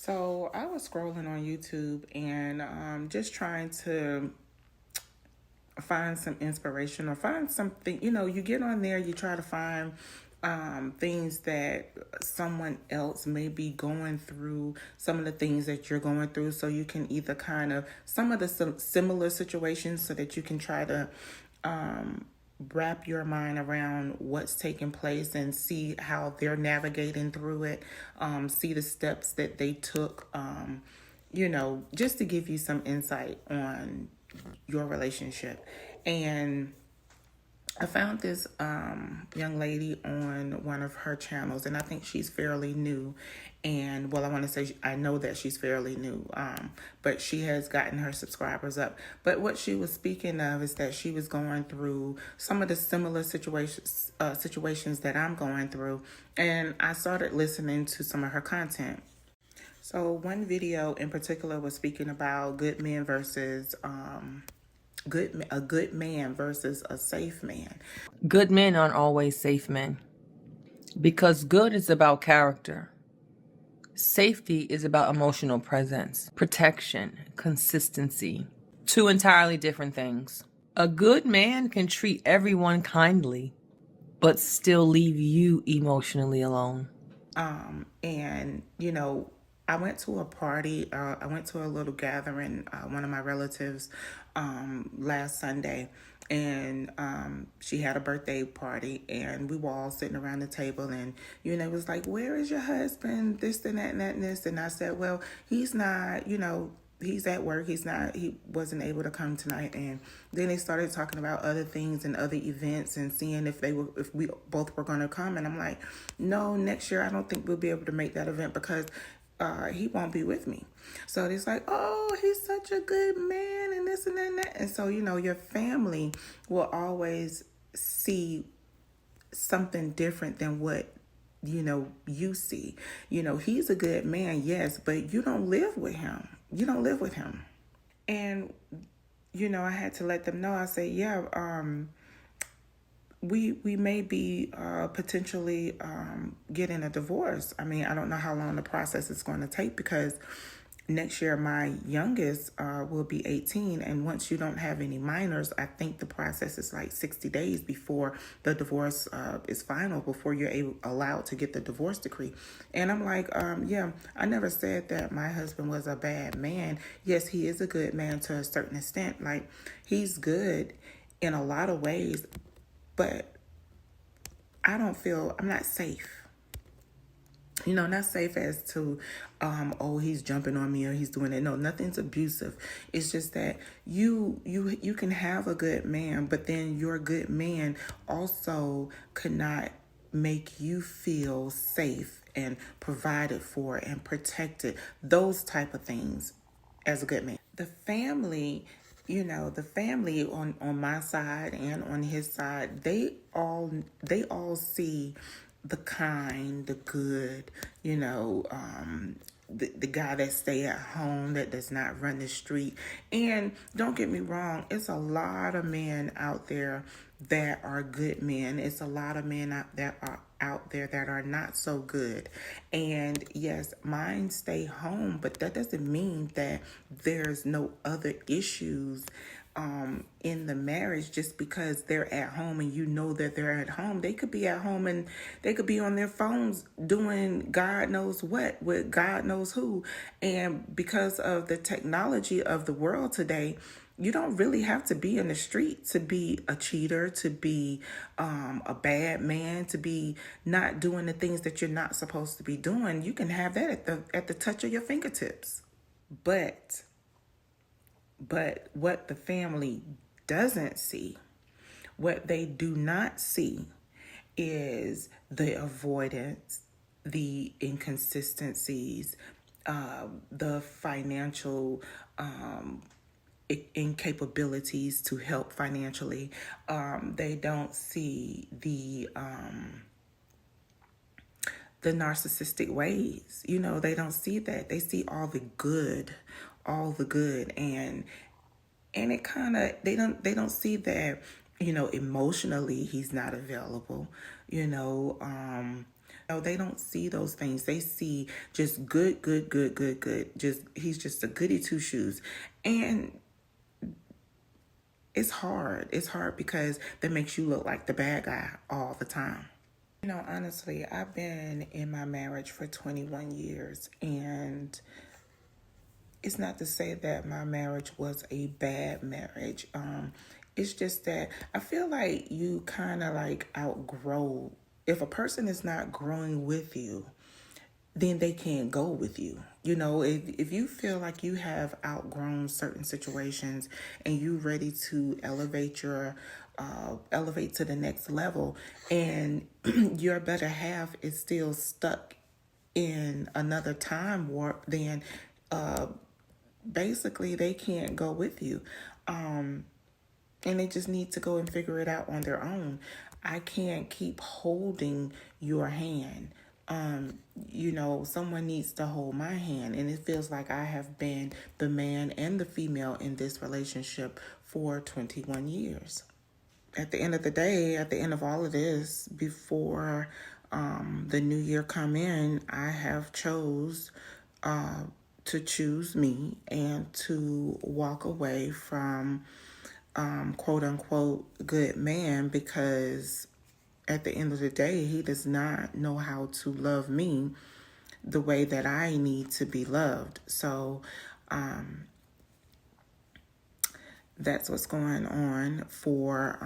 So I was scrolling on YouTube and just trying to find some inspiration or find something. You get on there, you try to find things that someone else may be going through, some of the things that you're going through, so you can either kind of some of the similar situations so that you can try to wrap your mind around what's taking place and see how they're navigating through it, see the steps that they took, just to give you some insight on your relationship. And I found this young lady on one of her channels, and I think she's fairly new. And well, I want to say I know that she's fairly new, but she has gotten her subscribers up. But what she was speaking of is that she was going through some of the similar situations that I'm going through, and I started listening to some of her content. So one video in particular was speaking about good men versus a good man versus a safe man. Good men aren't always safe men because good is about character. Safety is about emotional presence, protection, consistency. Two entirely different things. A good man can treat everyone kindly, but still leave you emotionally alone. And I went to a party. I went to a little gathering. One of my relatives last Sunday, and she had a birthday party, and we were all sitting around the table, and it was like, "Where is your husband? This and that and that and this." And I said, "Well, he's not. He's at work. He wasn't able to come tonight." And then they started talking about other things and other events and seeing if we both were going to come. And I'm like, no, next year I don't think we'll be able to make that event because he won't be with me. So it's like, oh, he's such a good man and this and that and that. And so, your family will always see something different than what you see. He's a good man, yes, but you don't live with him. And I had to let them know. I say, yeah, we may be potentially getting a divorce. I mean, I don't know how long the process is going to take because next year my youngest will be 18, and once you don't have any minors, I think the process is like 60 days before the divorce is final, before you're allowed to get the divorce decree. And I'm like, yeah, I never said that my husband was a bad man. Yes, he is a good man to a certain extent. Like, he's good in a lot of ways, but I'm not safe. Not safe as to, oh, he's jumping on me or he's doing it. No, nothing's abusive. It's just that you can have a good man, but then your good man also could not make you feel safe and provided for and protected. Those type of things as a good man. The family on my side and on his side, they all see the kind, the good, the guy that stay at home, that does not run the street. And don't get me wrong, it's a lot of men out there that are good men. It's a lot of men out there that are not so good. And yes, mine stay home, but that doesn't mean that there's no other issues in the marriage. Just because they're at home and that they're at home, they could be at home and they could be on their phones doing God knows what with God knows who. And because of the technology of the world today, you don't really have to be in the street to be a cheater, to be a bad man, to be not doing the things that you're not supposed to be doing. You can have that at the touch of your fingertips. But what the family doesn't see, what they do not see, is the avoidance, the inconsistencies, the financial incapabilities to help financially. They don't see the narcissistic ways. They don't see that. They see all the good, and it kind of, they don't see that, emotionally he's not available. No, they don't see those things. They see just good, good, good, good, good. Just he's just a goody two shoes. And it's hard. It's hard because that makes you look like the bad guy all the time. You know, honestly, I've been in my marriage for 21 years, and it's not to say that my marriage was a bad marriage. It's just that I feel like you kind of like outgrow. If a person is not growing with you, then they can't go with you. You know, if you feel like you have outgrown certain situations and you ready to elevate to the next level, and your better half is still stuck in another time warp, then basically they can't go with you. And they just need to go and figure it out on their own. I can't keep holding your hand. You know, someone needs to hold my hand. And it feels like I have been the man and the female in this relationship for 21 years. At the end of the day, at the end of all of this, before the new year come in, I have chose to choose me and to walk away from quote unquote good man, because at the end of the day, he does not know how to love me the way that I need to be loved. So that's what's going on for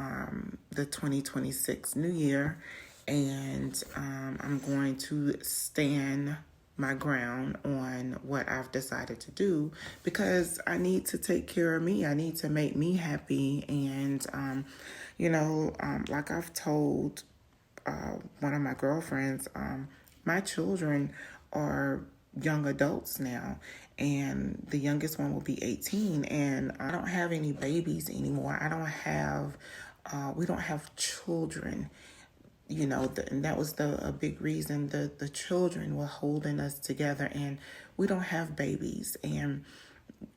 the 2026 new year. And I'm going to stand my ground on what I've decided to do, because I need to take care of me. I need to make me happy. And, you know, like I've told one of my girlfriends, my children are young adults now, and the youngest one will be 18, and I don't have any babies anymore. I don't have, we don't have children. You know, and that was a big reason. The children were holding us together, and we don't have babies. And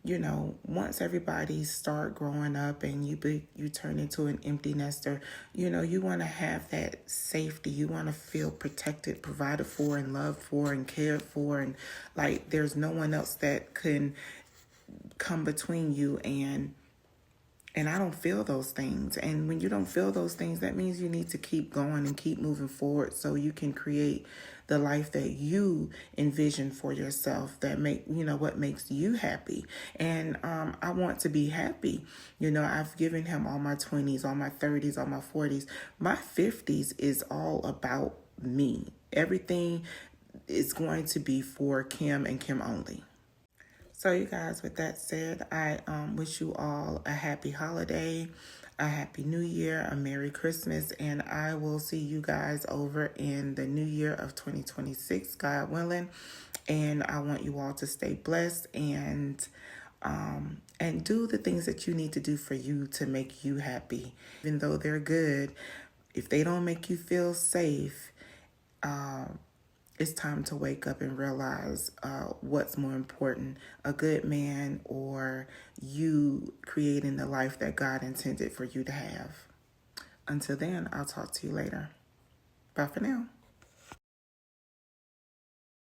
you know, once everybody start growing up and you turn into an empty nester, you know, you want to have that safety. You want to feel protected, provided for, and loved for, and cared for, and like there's no one else that can come between you. And I don't feel those things. And when you don't feel those things, that means you need to keep going and keep moving forward so you can create the life that you envision for yourself, that what makes you happy. And I want to be happy. You know, I've given him all my 20s, all my 30s, all my 40s. My 50s is all about me. Everything is going to be for Kim and Kim only. So you guys, with that said, I wish you all a happy holiday, a happy new year, a Merry Christmas, and I will see you guys over in the new year of 2026, God willing. And I want you all to stay blessed and do the things that you need to do for you to make you happy. Even though they're good, if they don't make you feel safe, it's time to wake up and realize what's more important, a good man or you creating the life that God intended for you to have. Until then, I'll talk to you later. Bye for now.